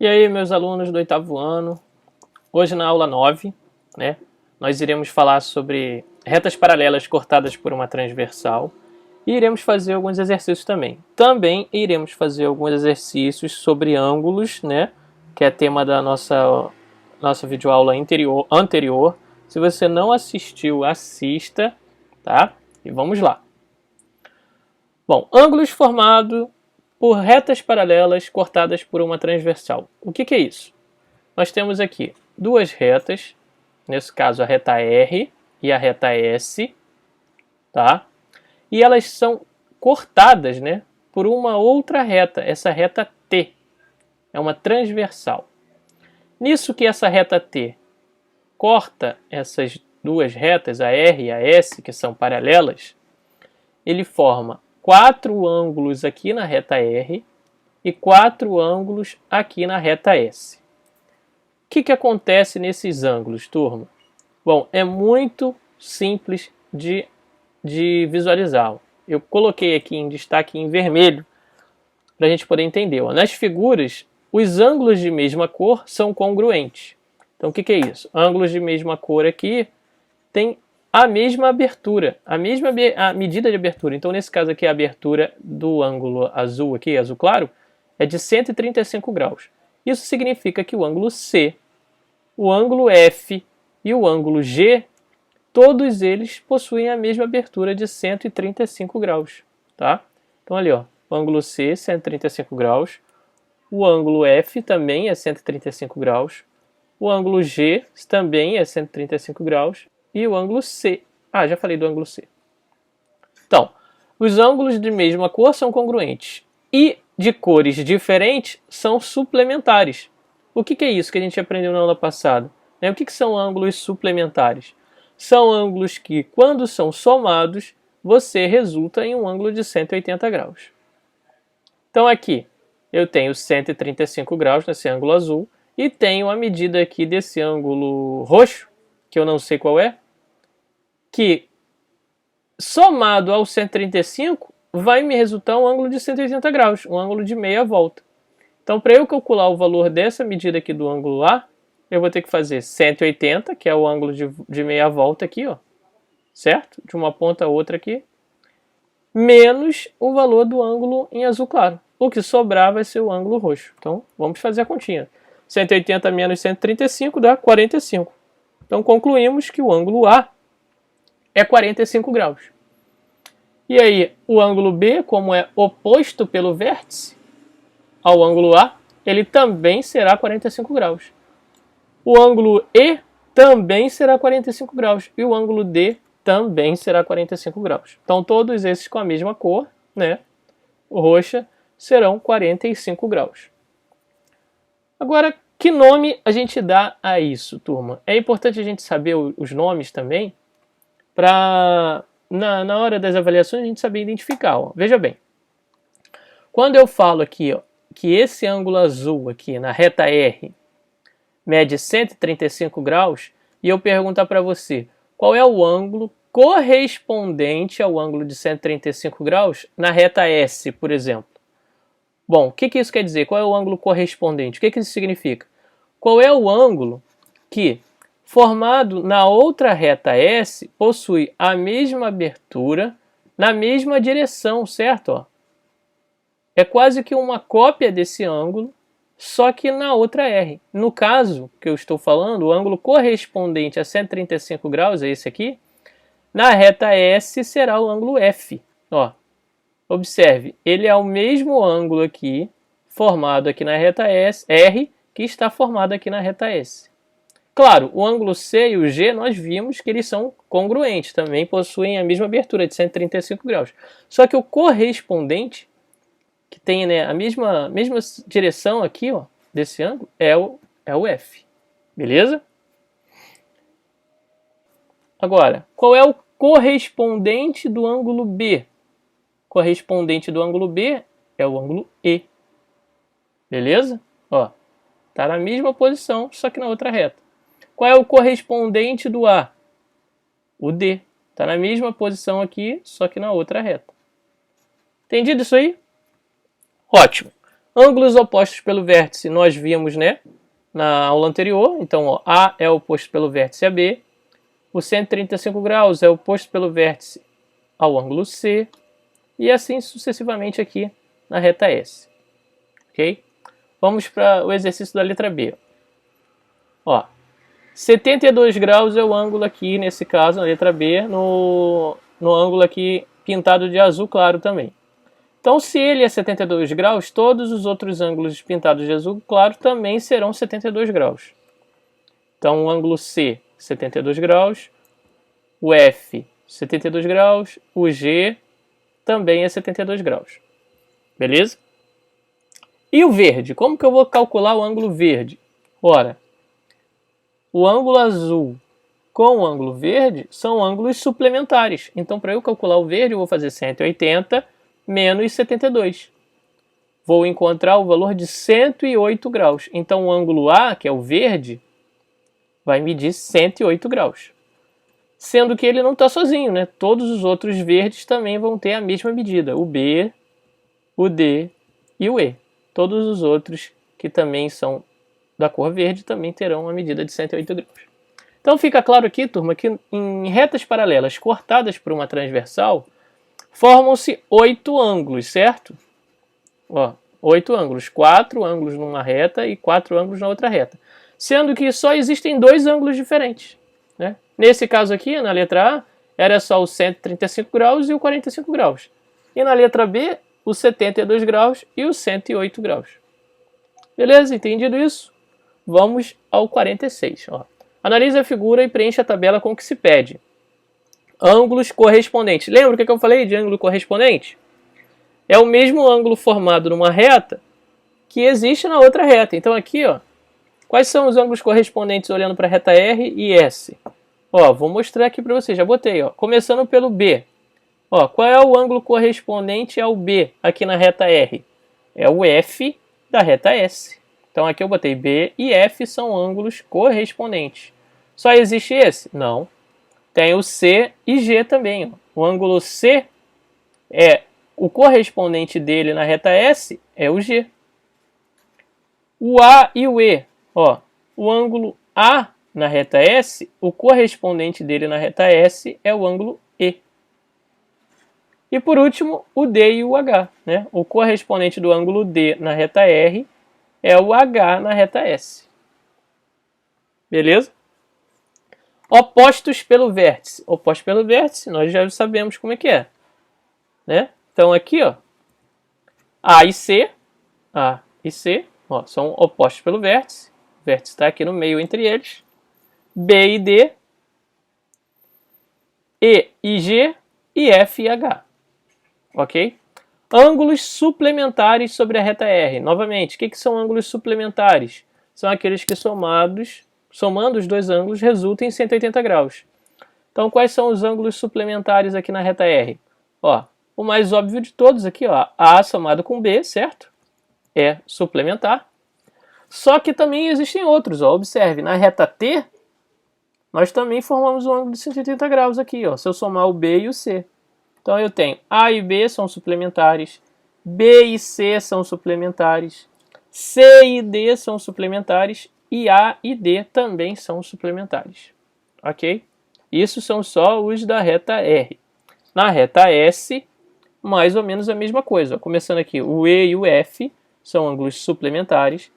E aí, meus alunos do 8º ano, hoje na aula 9, né, nós iremos falar sobre retas paralelas cortadas por uma transversal e iremos fazer alguns exercícios também. Também iremos fazer alguns exercícios sobre ângulos, né, que é tema da nossa videoaula anterior. Se você não assistiu, assista, tá? E vamos lá. Bom, ângulos formados por retas paralelas cortadas por uma transversal. O que é isso? Nós temos aqui duas retas, nesse caso a reta R e a reta S, tá? E elas são cortadas, né, por uma outra reta, essa reta T. É uma transversal. Nisso que essa reta T corta essas duas retas, a R e a S, que são paralelas, ele forma 4 ângulos aqui na reta R e 4 ângulos aqui na reta S. O que acontece nesses ângulos, turma? Bom, é muito simples de visualizar. Eu coloquei aqui em destaque em vermelho para a gente poder entender. Nas figuras, os ângulos de mesma cor são congruentes. Então, o que é isso? Ângulos de mesma cor aqui tem a mesma abertura, a medida de abertura. Então, nesse caso aqui, a abertura do ângulo azul aqui, azul claro, é de 135 graus. Isso significa que o ângulo C, o ângulo F e o ângulo G, todos eles possuem a mesma abertura de 135 graus. Tá? Então, ali, ó, o ângulo C, 135 graus. O ângulo F também é 135 graus. O ângulo G também é 135 graus. E o ângulo C. Ah, já falei do ângulo C. Então, os ângulos de mesma cor são congruentes. E de cores diferentes são suplementares. O que é isso que a gente aprendeu na aula passada? O que são ângulos suplementares? São ângulos que, quando são somados, você resulta em um ângulo de 180 graus. Então, aqui, eu tenho 135 graus nesse ângulo azul e tenho a medida aqui desse ângulo roxo, que eu não sei qual é, que somado ao 135 vai me resultar um ângulo de 180 graus, um ângulo de meia volta. Então, para eu calcular o valor dessa medida aqui do ângulo A, eu vou ter que fazer 180, que é o ângulo de meia volta aqui, ó, certo? De uma ponta a outra aqui, menos o valor do ângulo em azul claro. O que sobrar vai ser o ângulo roxo. Então, vamos fazer a continha. 180 menos 135 dá 45. Então, concluímos que o ângulo A é 45 graus. E aí, o ângulo B, como é oposto pelo vértice ao ângulo A, ele também será 45 graus. O ângulo E também será 45 graus. E o ângulo D também será 45 graus. Então, todos esses com a mesma cor, né, roxa, serão 45 graus. Agora, que nome a gente dá a isso, turma? É importante a gente saber os nomes também, para na hora das avaliações a gente saber identificar. Ó. Veja bem, quando eu falo aqui, ó, que esse ângulo azul aqui na reta R mede 135 graus, e eu perguntar para você qual é o ângulo correspondente ao ângulo de 135 graus na reta S, por exemplo. Bom, o que isso quer dizer? Qual é o ângulo correspondente? O que isso significa? Qual é o ângulo que, formado na outra reta S, possui a mesma abertura na mesma direção, certo? Ó, é quase que uma cópia desse ângulo, só que na outra R. No caso que eu estou falando, o ângulo correspondente a 135 graus é esse aqui. Na reta S será o ângulo F. Ó, observe, ele é o mesmo ângulo aqui, formado aqui na reta S, R, que está formado aqui na reta S. Claro, o ângulo C e o G nós vimos que eles são congruentes, também possuem a mesma abertura de 135 graus. Só que o correspondente, que tem, né, a mesma direção aqui, ó, desse ângulo, é o F. Beleza? Agora, qual é o correspondente do ângulo B? Correspondente do ângulo B é o ângulo E. Beleza? Ó, tá na mesma posição, só que na outra reta. Qual é o correspondente do A? O D. Tá na mesma posição aqui, só que na outra reta. Entendido isso aí? Ótimo. Ângulos opostos pelo vértice nós vimos, né, na aula anterior. Então, ó, A é oposto pelo vértice a B. O 135 graus é oposto pelo vértice ao ângulo C. E assim sucessivamente aqui na reta S. Ok? Vamos para o exercício da letra B. Ó, 72 graus é o ângulo aqui, nesse caso, na letra B, no ângulo aqui pintado de azul claro também. Então, se ele é 72 graus, todos os outros ângulos pintados de azul claro também serão 72 graus. Então, o ângulo C, 72 graus, o F, 72 graus, o G também é 72 graus. Beleza? E o verde? Como que eu vou calcular o ângulo verde? Ora, o ângulo azul com o ângulo verde são ângulos suplementares. Então, para eu calcular o verde, eu vou fazer 180 menos 72. Vou encontrar o valor de 108 graus. Então, o ângulo A, que é o verde, vai medir 108 graus. Sendo que ele não está sozinho, né? Todos os outros verdes também vão ter a mesma medida. O B, o D e o E. Todos os outros que também são da cor verde também terão uma medida de 108 graus. Então fica claro aqui, turma, que em retas paralelas cortadas por uma transversal, formam-se 8 ângulos, certo? Ó, 8 ângulos. 4 ângulos numa reta e 4 ângulos na outra reta. Sendo que só existem 2 ângulos diferentes, né? Nesse caso aqui, na letra A, era só o 135 graus e o 45 graus. E na letra B, o 72 graus e o 108 graus. Beleza? Entendido isso? Vamos ao 46. Ó. Analise a figura e preencha a tabela com o que se pede. Ângulos correspondentes. Lembra o que eu falei de ângulo correspondente? É o mesmo ângulo formado numa reta que existe na outra reta. Então aqui, ó, quais são os ângulos correspondentes olhando para a reta R e S? Ó, vou mostrar aqui para vocês, já botei. Ó. Começando pelo B. Ó, qual é o ângulo correspondente ao B aqui na reta R? É o F da reta S. Então aqui eu botei B e F são ângulos correspondentes. Só existe esse? Não. Tem o C e G também. Ó. O ângulo C é o correspondente dele na reta S é o G. O A e o E. Ó, o ângulo A na reta S, o correspondente dele na reta S é o ângulo E. E por último, o D e o H. Né? O correspondente do ângulo D na reta R é o H na reta S. Beleza? Opostos pelo vértice. Opostos pelo vértice, nós já sabemos como é que é. Né? Então aqui, ó, A e C ó, são opostos pelo vértice. O vértice está aqui no meio entre eles. B e D, E e G e F e H. Ok? Ângulos suplementares sobre a reta R. Novamente, o que são ângulos suplementares? São aqueles que somando os dois ângulos resultam em 180 graus. Então, quais são os ângulos suplementares aqui na reta R? Ó, o mais óbvio de todos aqui, ó, A somado com B, certo? É suplementar. Só que também existem outros, ó. Observe, na reta T, nós também formamos um ângulo de 180 graus aqui, ó, se eu somar o B e o C. Então eu tenho A e B são suplementares, B e C são suplementares, C e D são suplementares e A e D também são suplementares. Ok? Isso são só os da reta R. Na reta S, mais ou menos a mesma coisa. Ó. Começando aqui, o E e o F são ângulos suplementares,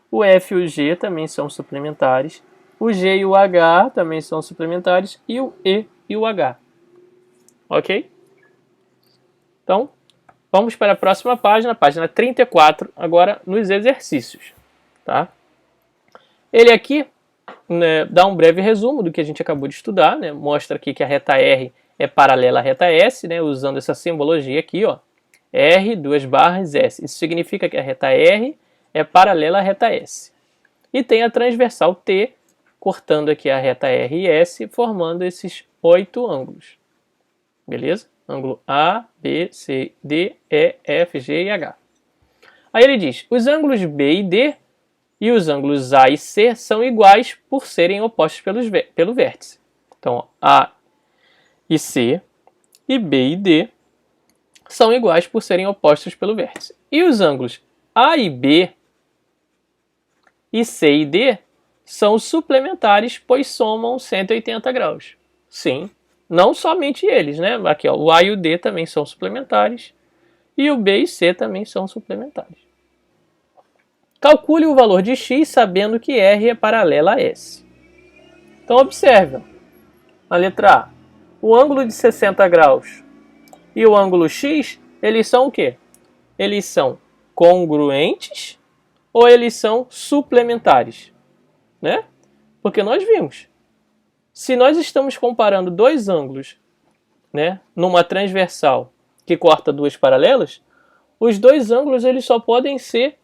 o F e o G também são suplementares, o G e o H também são suplementares e o E e o H. Ok? Então, vamos para a próxima página, página 34, agora nos exercícios. Tá? Ele aqui, né, dá um breve resumo do que a gente acabou de estudar, né? Mostra aqui que a reta R é paralela à reta S, né? Usando essa simbologia aqui, ó, R, 2 barras, S. Isso significa que a reta R é paralela à reta S. E tem a transversal T, cortando aqui a reta R e S, formando esses 8 ângulos. Beleza? Ângulo A, B, C, D, E, F, G e H. Aí ele diz, os ângulos B e D e os ângulos A e C são iguais por serem opostos pelo vértice. Então, ó, A e C e B e D são iguais por serem opostos pelo vértice. E os ângulos A e B e C e D são suplementares, pois somam 180 graus. Sim, não somente eles, né? Aqui, ó, o A e o D também são suplementares e o B e C também são suplementares. Calcule o valor de x sabendo que R é paralela a S. Então observe, a letra A, o ângulo de 60 graus e o ângulo x, eles são o quê? Eles são congruentes ou eles são suplementares? Né? Porque nós vimos, se nós estamos comparando dois ângulos, né, numa transversal que corta duas paralelas, os dois ângulos eles só podem ser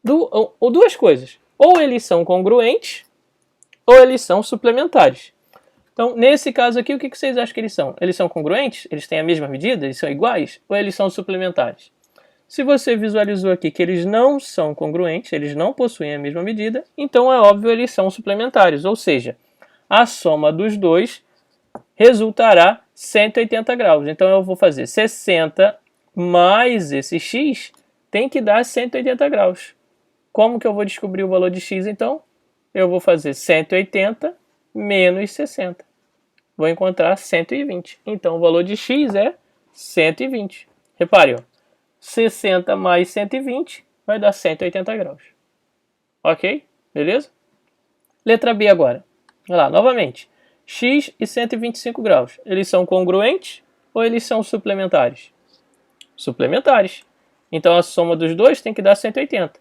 duas coisas. Ou eles são congruentes, ou eles são suplementares. Então, nesse caso aqui, o que vocês acham que eles são? Eles são congruentes? Eles têm a mesma medida? Eles são iguais? Ou eles são suplementares? Se você visualizou aqui que eles não são congruentes, eles não possuem a mesma medida, então é óbvio eles são suplementares. Ou seja, a soma dos dois resultará 180 graus. Então eu vou fazer 60 mais esse x tem que dar 180 graus. Como que eu vou descobrir o valor de x então? Eu vou fazer 180 menos 60. Vou encontrar 120. Então o valor de x é 120. Repare, ó, 60 mais 120 vai dar 180 graus. Ok? Beleza? Letra B agora. Olha lá, novamente. X e 125 graus. Eles são congruentes ou eles são suplementares? Suplementares. Então a soma dos dois tem que dar 180.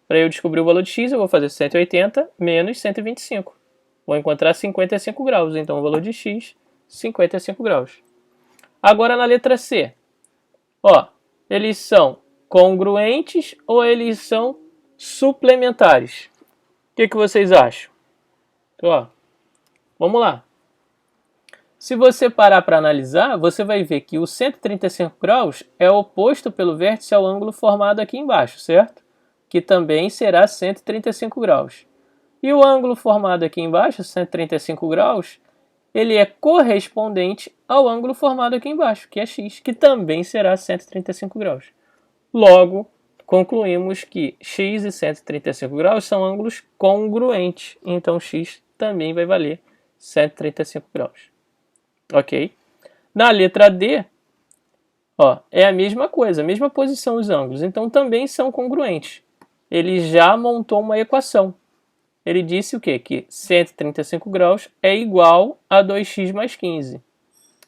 Para eu descobrir o valor de x, eu vou fazer 180 menos 125. Vou encontrar 55 graus. Então o valor de x, 55 graus. Agora na letra C. Ó, eles são congruentes ou eles são suplementares? O que vocês acham? Então, ó, vamos lá. Se você parar para analisar, você vai ver que o 135 graus é oposto pelo vértice ao ângulo formado aqui embaixo, certo? Que também será 135 graus. E o ângulo formado aqui embaixo, 135 graus, ele é correspondente ao ângulo formado aqui embaixo, que é x, que também será 135 graus. Logo, concluímos que x e 135 graus são ângulos congruentes, então x também vai valer 135 graus. Ok? Na letra D, ó, é a mesma coisa, a mesma posição os ângulos, então também são congruentes. Ele já montou uma equação. Ele disse o quê? Que 135 graus é igual a 2x mais 15.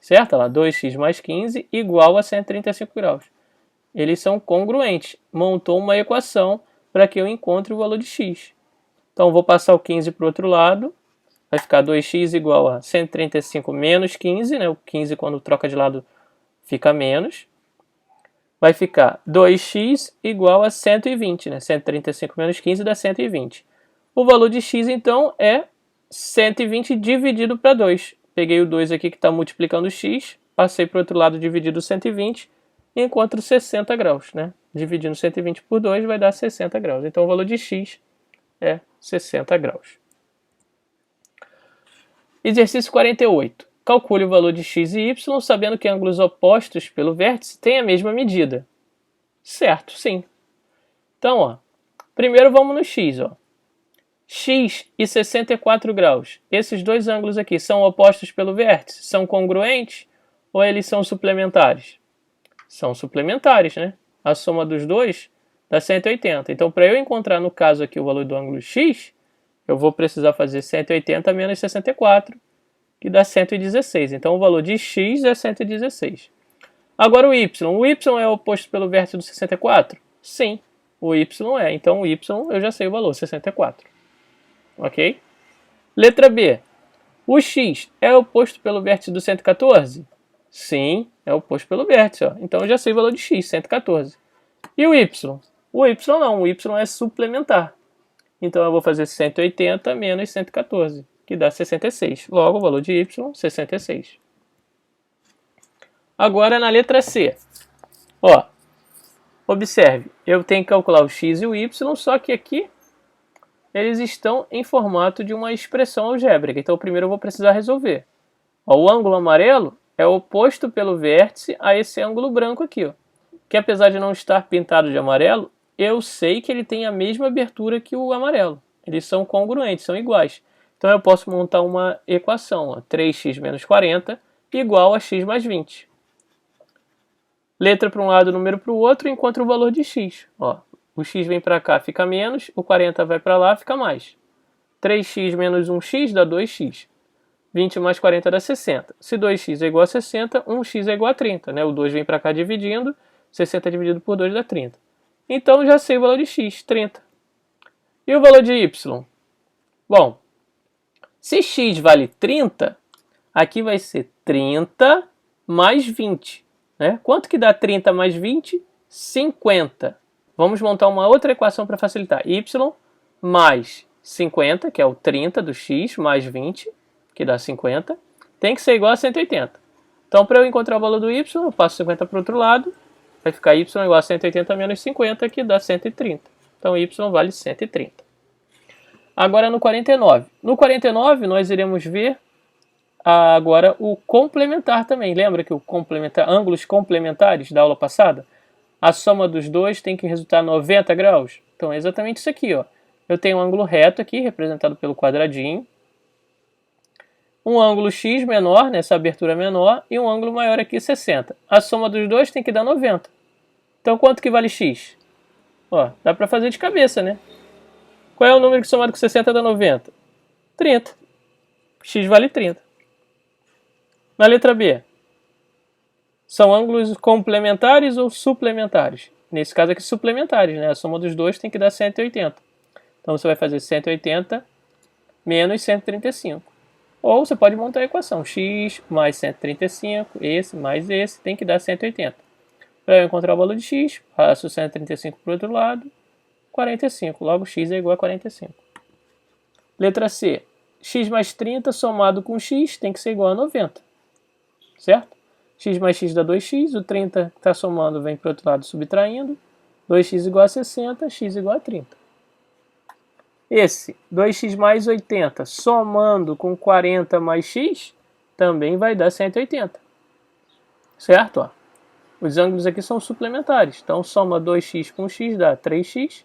Certo? Olha lá, 2x mais 15 igual a 135 graus. Eles são congruentes. Montou uma equação para que eu encontre o valor de x. Então, vou passar o 15 para o outro lado. Vai ficar 2x igual a 135 menos 15. Né? O 15, quando troca de lado, fica menos. Vai ficar 2x igual a 120. Né? 135 menos 15 dá 120. O valor de x, então, é 120 dividido para 2. Peguei o 2 aqui que está multiplicando o x, passei para o outro lado dividido 120 e encontro 60 graus. Né? Dividindo 120 por 2 vai dar 60 graus. Então, o valor de x é 60 graus. Exercício 48. Calcule o valor de x e y sabendo que ângulos opostos pelo vértice têm a mesma medida. Certo, sim. Então, ó, primeiro vamos no x. Ó. X e 64 graus. Esses dois ângulos aqui são opostos pelo vértice? São congruentes ou eles são suplementares? São suplementares, né? A soma dos dois dá 180. Então, para eu encontrar, no caso aqui, o valor do ângulo x, eu vou precisar fazer 180 menos 64, que dá 116. Então, o valor de x é 116. Agora o y. O y é oposto pelo vértice do 64? Sim, o y é. Então, o y eu já sei o valor, 64. Ok? Letra B. O x é oposto pelo vértice do 114? Sim, é oposto pelo vértice. Ó. Então eu já sei o valor de x, 114. E o y? O y não, o y é suplementar. Então eu vou fazer 180 menos 114, que dá 66. Logo, o valor de y, 66. Agora na letra C. Ó, observe, eu tenho que calcular o x e o y, só que aqui eles estão em formato de uma expressão algébrica. Então, primeiro eu vou precisar resolver. Ó, o ângulo amarelo é oposto pelo vértice a esse ângulo branco aqui, ó, que apesar de não estar pintado de amarelo, eu sei que ele tem a mesma abertura que o amarelo. Eles são congruentes, são iguais. Então eu posso montar uma equação, ó, 3x menos 40 igual a x mais 20. Letra para um lado, número para o outro, encontra o valor de x. Ó, o x vem para cá, fica menos, o 40 vai para lá, fica mais. 3x menos 1x dá 2x. 20 mais 40 dá 60. Se 2x é igual a 60, 1x é igual a 30. Né? O 2 vem para cá dividindo, 60 dividido por 2 dá 30. Então já sei o valor de x, 30. E o valor de y? Bom, se x vale 30, aqui vai ser 30 mais 20. Né? Quanto que dá 30 mais 20? 50. Vamos montar uma outra equação para facilitar. Y mais 50, que é o 30 do x, mais 20, que dá 50, tem que ser igual a 180. Então, para eu encontrar o valor do y, eu passo 50 para o outro lado, vai ficar y igual a 180 menos 50, que dá 130. Então, y vale 130. Agora, no 49. No 49, nós iremos ver agora o complementar também. Lembra que o complementar, ângulos complementares da aula passada? A soma dos dois tem que resultar 90 graus. Então, é exatamente isso aqui, ó. Eu tenho um ângulo reto aqui, representado pelo quadradinho. Um ângulo x menor, nessa abertura menor, e um ângulo maior aqui, 60. A soma dos dois tem que dar 90. Então, quanto que vale x? Ó, dá para fazer de cabeça, né? Qual é o número que somado com 60 dá 90? 30. X vale 30. Na letra B, são ângulos complementares ou suplementares? Nesse caso aqui, suplementares, né? A soma dos dois tem que dar 180. Então, você vai fazer 180 menos 135. Ou você pode montar a equação. X mais 135, esse mais esse, tem que dar 180. Para eu encontrar o valor de x, passo 135 para o outro lado, 45. Logo, x é igual a 45. Letra C. X mais 30 somado com x tem que ser igual a 90. Certo? X mais x dá 2x, o 30 que está somando vem para o outro lado subtraindo. 2x igual a 60, x igual a 30. Esse 2x mais 80 somando com 40 mais x também vai dar 180. Certo? Ó. Os ângulos aqui são suplementares. Então, soma 2x com x dá 3x.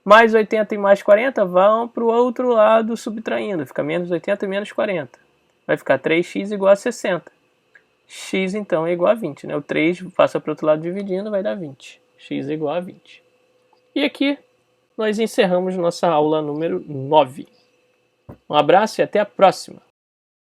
Mais 80 e mais 40 vão para o outro lado subtraindo. Fica menos 80 e menos 40. Vai ficar 3x igual a 60. X, então, é igual a 20. Né? O 3 passa para o outro lado dividindo, vai dar 20. X é igual a 20. E aqui nós encerramos nossa aula número 9. Um abraço e até a próxima!